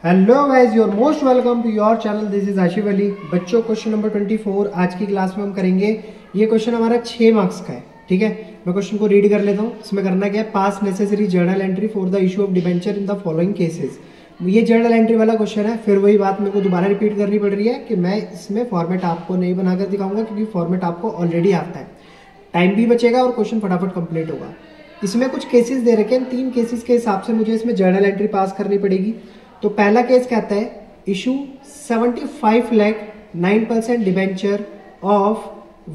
Hello guys, your most welcome to your channel. This is Asif Ali. बच्चों, क्वेश्चन number 24 आज की क्लास में हम करेंगे। ये क्वेश्चन हमारा 6 मार्क्स का है, ठीक है। मैं क्वेश्चन को रीड कर लेता हूँ। इसमें करना क्या है, पास necessary journal entry for the issue of debenture in the following cases. ये जर्नल एंट्री वाला क्वेश्चन है। फिर वही बात मेरे को दोबारा रिपीट करनी पड़ रही है कि मैं इसमें फॉर्मेट आपको नहीं बनाकर दिखाऊंगा, क्योंकि फॉर्मेट आपको ऑलरेडी आता है। टाइम भी बचेगा और क्वेश्चन फटाफट कंप्लीट होगा। इसमें कुछ केसेस दे रखे हैं, 3 केसेस के हिसाब से मुझे इसमें जर्नल एंट्री पास करनी पड़ेगी। तो पहला केस कहता है, issue 75 lakh 9% debenture of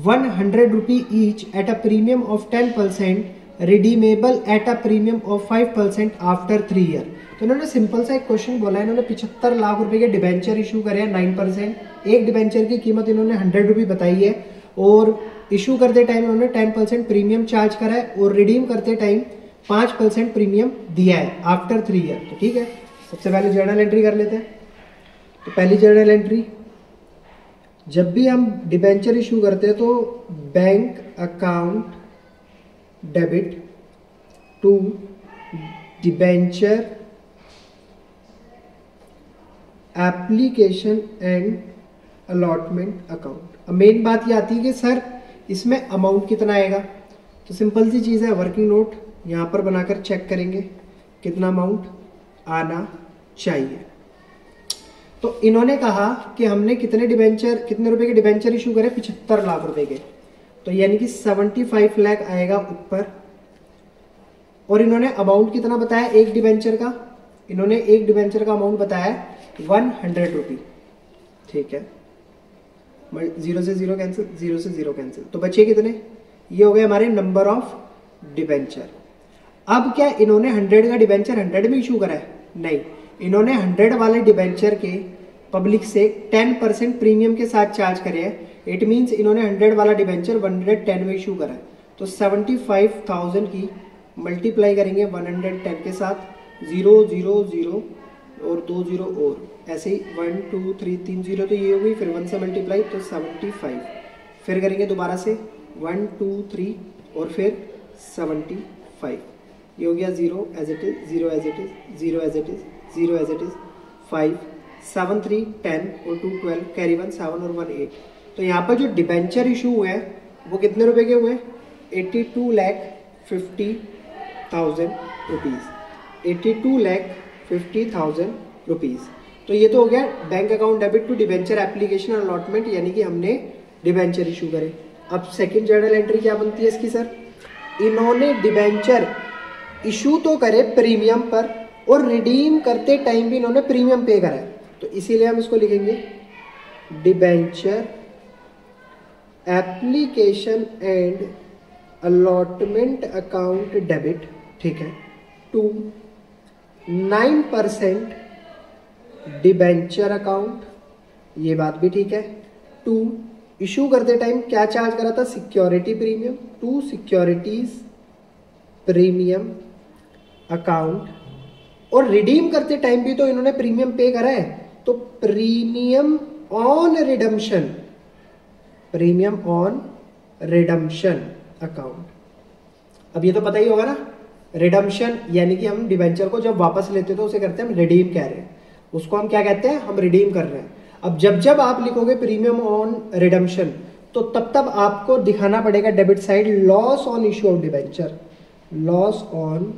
100 rupee each at a premium of 10%, redeemable at a premium of 5% after 3 year. तो इन्होंने सिंपल सा एक क्वेश्चन बोला है। इन्होंने 75 लाख रुपए के डिबेंचर इशू करे हैं 9%। एक डिबेंचर की कीमत इन्होंने 100 रुपी बताई है और इशू करते टाइम इन्होंने 10% प्रीमियम चार्ज करा है और रिडीम करते टाइम 5% प्रीमियम दिया है आफ्टर 3 ईयर। तो ठीक है, सबसे पहले जर्नल एंट्री कर लेते हैं। तो पहली जर्नल एंट्री, जब भी हम डिबेंचर इशू करते हैं तो bank account debit to debenture application and allotment account. अब मेन बात ये आती है कि सर इसमें अमाउंट कितना आएगा। तो सिंपल सी चीज़ है, वर्किंग नोट यहाँ पर बनाकर चेक करेंगे कितना अमाउंट आना चाहिए। तो इन्होंने कहा कि हमने कितने रुपए के डिबेंचर इशू करे, 75 लाख रुपए के। तो यानी कि 75 लाख आएगा ऊपर। और इन्होंने अमाउंट कितना बताया एक डिबेंचर का, इन्होंने एक डिबेंचर का अमाउंट बताया 100 रुपी, ठीक है। 0 से 0 कैंसिल, 0 से 0 कैंसिल, तो बचे कितने, ये हो गए हमारे नंबर ऑफ डिबेंचर। अब क्या इन्होंने 100 का डिबेंचर 100 में इशू करा है? नहीं, इन्होंने 100 वाले डिबेंचर के पब्लिक से 10% प्रीमियम के साथ चार्ज करे हैं। इट मींस इन्होंने 100 वाला डिबेंचर 110 में इशू करा है। तो 75,000 की मल्टीप्लाई करेंगे 110 के साथ, 0 0 0 और 2 0 और ऐसे ही 1 2 3 3 0, तो ये हो गई। फिर 1 से मल्टीप्लाई तो 75, फिर करेंगे दोबारा से 1 2 3 और फिर 75। ये हो गया 0 as it is, 0 as it is, 0 as it is, 0 as it is, 5 7 3 10 और 2 12, कैरी 1 7 और 1 8। तो यहाँ पर जो डिबेंचर इशू हुए हैं वो कितने रुपए के हुए? 82,50,000 रुपीज, 82,50,000 रुपीज। तो ये तो हो गया bank account debit to debenture application allotment, यानी कि हमने डिबेंचर इशू करे। अब सेकंड जर्नल एंट्री क्या बनती है इसकी सर, इन्होंने डिबेंचर इशू तो करे प्रीमियम पर और रिडीम करते टाइम भी इन्होंने प्रीमियम पे करा है। तो इसीलिए हम इसको लिखेंगे debenture application and allotment account debit, ठीक है, टू 9% डिबेंचर अकाउंट, ये बात भी ठीक है। टू इशू करते टाइम क्या चार्ज करा था, security premium, to securities premium account. और रिडीम करते टाइम भी तो इन्होंने प्रीमियम पे करा है, तो premium on redemption, premium on redemption account. अब ये तो पता ही होगा ना, रिडम्पशन यानी कि हम डिबेंचर को जब वापस लेते तो उसे करते हैं हम रिडीम कह रहे हैं, उसको हम क्या कहते हैं, हम रिडीम कर रहे हैं। अब जब आप लिखोगे प्रीमियम ऑन रिडम्पशन तो तब आपको दिखाना पड़ेगा debit side loss on issue of debenture, loss on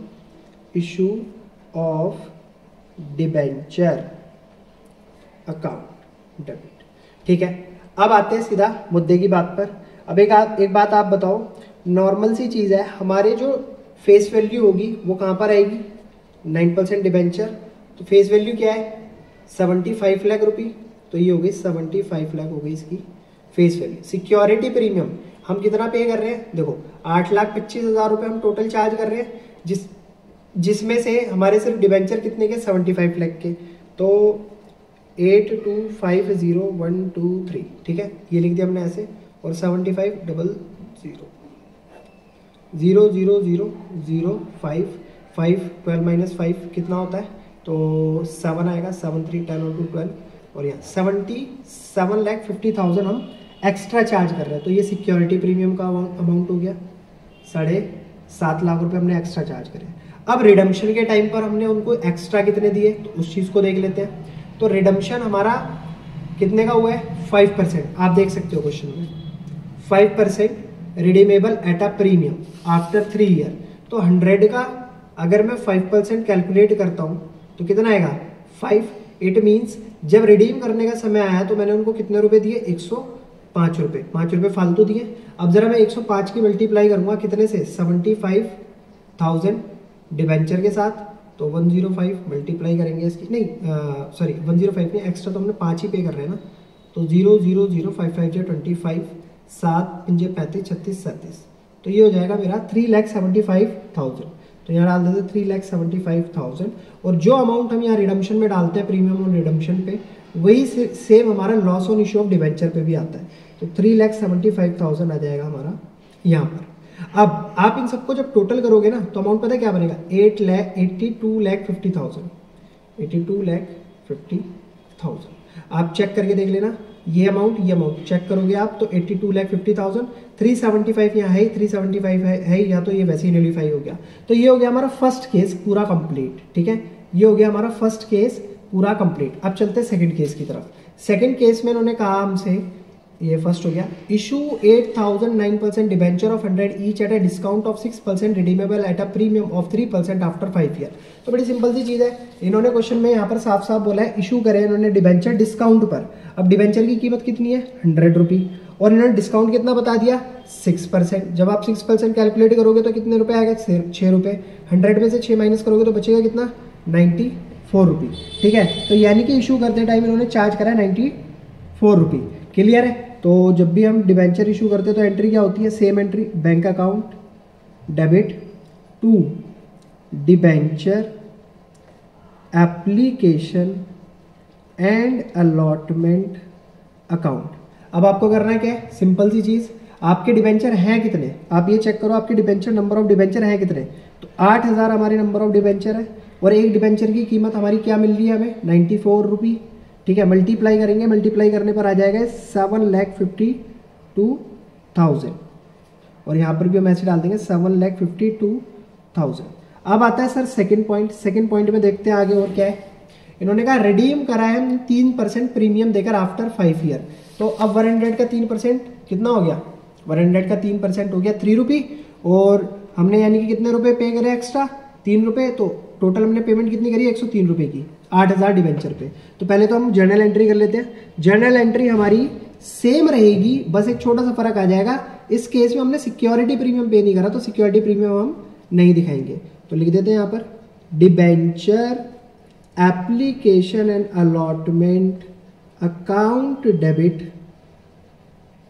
issue of debenture account debit, ठीक है। अब आते हैं सीधा मुद्दे की बात पर। अब एक बात आप बताओ, नॉर्मल सी चीज है, हमारे जो फेस वैल्यू होगी वो कहां पर आएगी, 9% डिबेंचर, तो फेस वैल्यू क्या है 75 लाख रुपी। तो ये हो गई 75 लाख हो गई इसकी फेस वैल्यू। सिक्योरिटी प्रीमियम हम कितना पे कर रहे हैं, देखो 8,25,000 रुपए हम टोटल चार्ज कर रहे हैं, जिसमें से हमारे सिर्फ डिबेंचर कितने के, 75 लाख के। तो 8250,123, ठीक है, ये लिख दिया हमने ऐसे। और 75 0 0 0 0 0 5 5 12 माइनस 5 कितना होता है, तो 7 आएगा, 7 3 10 और 2 12, और यहाँ 77,50,000 हम एक्स्ट्रा चार्ज कर रहे हैं। तो ये सिक्योरिटी प्रीमियम का अमाउंट हो गया, 7.5 लाख रुपए हमने एक्स्ट्रा चार्ज करे। अब रिडम्पशन के टाइम पर हमने उनको एक्स्ट्रा कितने दिए तो उस चीज को देख लेते हैं। तो रिडम्पशन हमारा कितने का हुआ है 5%। आप देख सकते हो क्वेश्चन में 5% redeemable at a premium after 3 year. तो 100 का अगर मैं 5% कैलकुलेट करता हूं तो कितना आएगा 5। इट मीन्स जब रिडीम करने का समय आया तो मैंने उनको कितने रुपए दिए 105 रुपए, 5 रुपए फालतू दिए। अब जरा मैं 105 की मल्टीप्लाई करूंगा कितने से 75,000 डिवेंचर के साथ, तो 105 मल्टीप्लाई करेंगे इसकी, नहीं सॉरी 105 नहीं, एक्स्ट्रा तो हमने 5 ही पे कर रहे हैं ना, तो 0 0 0 5 5 25 7 5 35 36 37, तो ये हो जाएगा मेरा 3,75,000। तो यहाँ डाल देते 3,75,000 और जो अमाउंट हम यहाँ रिडम्पशन में डालते हैं प्रीमियम और रिडम्पशन पे वही सेम हमारा loss on issue of debenture पे भी आता है। तो 3,75,000 आ जाएगा हमारा यहाँ पर। अब आप इन सबको जब टोटल करोगे ना तो अमाउंट पता है क्या बनेगा 82,50,000। 82,50,000 आप चेक करके देख लेना, ये अमाउंट चेक करोगे आप तो 82,50,000। 375 यहाँ है, 375 है या तो ये वैसे ही नलीफाई हो गया। तो ये हो गया हमारा फर्स्ट केस पूरा कंप्लीट। ठीक है, ये हो गया हमारा फर्स्ट केस पूरा कंप्लीट। अब चलते हैं सेकंड केस की तरफ। सेकंड केस में उन्होंने कहा हमसे, ये फर्स्ट हो गया, issue 8,009% debenture of 100 each at a discount of 6% redeemable at a premium of 3% after 5 year. तो बड़ी सिंपल सी चीज है, इन्होंने क्वेश्चन में यहाँ पर साफ साफ बोला है इशू करें इन्होंने डिबेंचर डिस्काउंट पर। अब डिबेंचर की कीमत कितनी है 100 रुपी और इन्होंने डिस्काउंट कितना बता दिया 6%। जब आप 6% कैलकुलेट करोगे तो कितने रुपए आएगा 6 रुपए। 100 में से 6 माइनस करोगे तो बचेगा कितना 94 रुपी। ठीक है, तो यानी कि इशू करते टाइम इन्होंने चार्ज करा 94 रुपी। क्लियर है। तो जब भी हम डिबेंचर इशू करते हैं तो एंट्री क्या होती है, same entry, bank account debit to debenture application and allotment account. अब आपको करना है क्या है, सिंपल सी चीज, आपके डिबेंचर हैं कितने, आप ये चेक करो आपके डिबेंचर नंबर ऑफ डिबेंचर हैं कितने। तो 8,000 हमारे नंबर ऑफ डिबेंचर है और एक डिबेंचर की कीमत हमारी क्या मिल रही है हमें 94 रुपी। ठीक है, मल्टीप्लाई करेंगे, मल्टीप्लाई करने पर आ जाएगा 7,52,000 और यहाँ पर भी हम ऐसे डाल देंगे 7,52,000। अब आता है sir second point. Second point में देखते हैं आगे और क्या है। इन्होंने कहा रिडीम करा है हम 3% प्रीमियम देकर आफ्टर 5 ईयर। तो अब 100 का 3% कितना हो गया, 100 का 3% हो गया 3 रुपी और हमने यानी कि कितने रुपए पे करे एक्स्ट्रा 3 रुपए। तो टोटल हमने पेमेंट कितनी करी 103 रुपए की 8,000 डिबेंचर पे। तो पहले तो हम जर्नल एंट्री कर लेते हैं। जर्नल एंट्री हमारी सेम रहेगी, बस एक छोटा सा फर्क आ जाएगा। इस केस में हमने सिक्योरिटी प्रीमियम पे नहीं करा तो सिक्योरिटी प्रीमियम हम नहीं दिखाएंगे। तो लिख देते हैं यहाँ पर debenture application and allotment account debit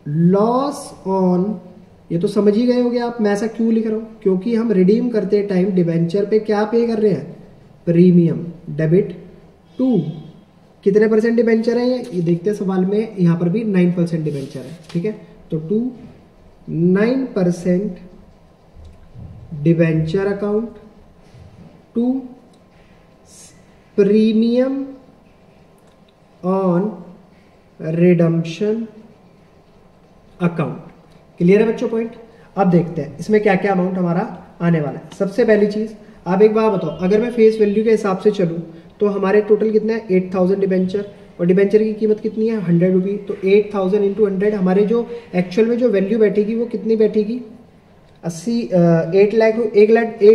loss on, ये तो समझ ही गए होंगे आप मैं ऐसा क्यों लिख रहा हूं, क्योंकि हम रिडीम करते टाइम डिबेंचर पे क्या पे कर रहे हैं प्रीमियम डेबिट टू कितने परसेंट डिबेंचर है ये देखते हैं सवाल में, यहां पर भी 9% डिबेंचर है। ठीक है, तो to 9% debenture account to premium on redemption account. Clear है बच्चों पॉइंट। अब देखते हैं इसमें क्या क्या अमाउंट हमारा आने वाला है। सबसे पहली चीज आप एक बात बताओ, अगर मैं फेस वैल्यू के हिसाब से चलूं तो हमारे टोटल कितना है 8,000 डिबेंचर और डिबेंचर की कीमत कितनी है 100 रुपी। तो 8,000 इंटू 100 हमारे जो एक्चुअल में जो वैल्यू बैठेगी वो कितनी बैठेगी 8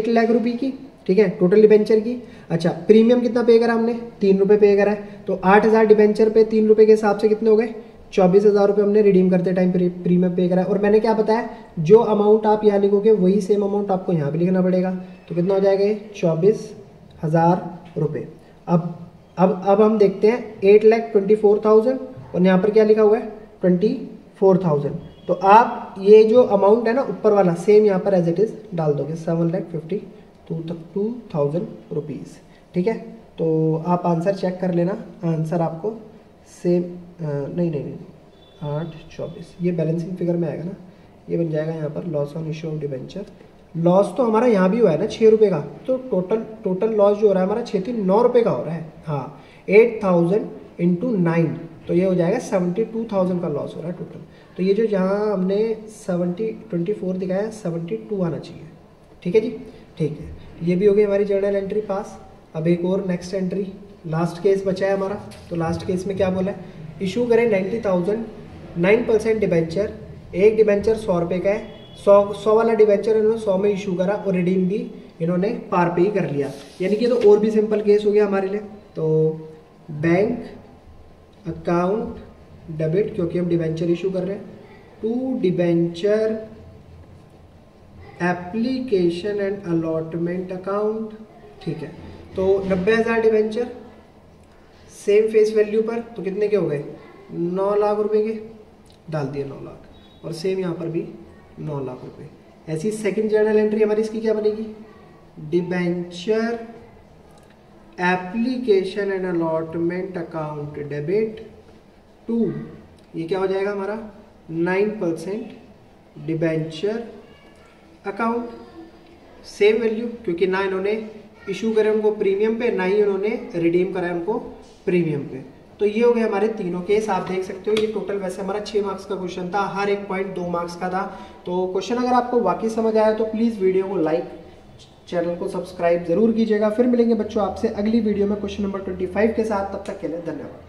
लाख रुपी की। ठीक है, टोटल डिबेंचर की। अच्छा, प्रीमियम कितना पे करा हमने 3 रुपए पे करा है। तो 8,000 डिबेंचर पे 3 रुपए के हिसाब से कितने हो गए 24,000 रुपये हमने रिडीम करते टाइम प्रीमियम पे करा है। और मैंने क्या बताया जो अमाउंट आप यहाँ लिखोगे वही सेम अमाउंट आपको यहाँ भी लिखना पड़ेगा। तो कितना हो जाएगा 24,000 रुपये। अब हम देखते हैं 8,24,000 और यहाँ पर क्या लिखा हुआ है 24,000। तो आप ये जो अमाउंट है ना ऊपर वाला सेम यहाँ पर एज इट इज डाल दोगे 7,52,000 रुपीज़। ठीक है, तो आप आंसर चेक कर लेना, आंसर आपको सेम नहीं 8,24 ये बैलेंसिंग फिगर में आएगा ना, ये बन जाएगा यहाँ पर loss on issue of debenture. Loss तो हमारा यहाँ भी हुआ है ना 6 रुपये का, तो टोटल लॉस जो हो रहा है हमारा 9 रुपये का हो रहा है। हाँ, 8,000 इंटू 9 तो ये हो जाएगा 72,000 का लॉस हो रहा है टोटल। तो ये जो जहाँ हमने 24 दिखाया 72 आना चाहिए। ठीक है जी, ठीक है। ये भी हो गई हमारी जर्नल एंट्री पास। अब एक और नेक्स्ट एंट्री, लास्ट केस बचा है हमारा। तो लास्ट केस में क्या बोला है, इशू करें 90,000 9% डिबेंचर, एक डिबेंचर 100 रुपये का है, 100 वाला डिबेंचर इन्होंने 100 में इशू करा और रिडीम भी इन्होंने पार पे ही कर लिया। यानी कि तो और भी सिंपल केस हो गया हमारे लिए। तो बैंक अकाउंट डेबिट, क्योंकि हम डिबेंचर इशू कर रहे हैं, to debenture application and allotment account. ठीक है, तो 90,000 डिबेंचर सेम फेस वैल्यू पर, तो कितने के हो गए, 9 लाख रुपए के, डाल दिए 9 लाख, और सेम यहाँ पर भी 9 लाख रुपए। ऐसी सेकंड जर्नल एंट्री हमारी इसकी क्या बनेगी, debenture application and allotment account debit to, ये क्या हो जाएगा हमारा 9% डिबेंचर अकाउंट, सेम वैल्यू, क्योंकि ना इन्होंने इशू करे उनको प्रीमियम पे, ना ही उन्होंने रिडीम करा उनको प्रीमियम पे। तो ये हो गए हमारे तीनों केस। आप देख सकते हो ये टोटल वैसे हमारा 6 मार्क्स का क्वेश्चन था, हर एक पॉइंट 2 मार्क्स का था। तो क्वेश्चन अगर आपको वाकई समझ आया तो प्लीज़ वीडियो को लाइक, चैनल को सब्सक्राइब जरूर कीजिएगा। फिर मिलेंगे बच्चों आपसे अगली वीडियो में क्वेश्चन नंबर 25 के साथ। तब तक के लिए धन्यवाद।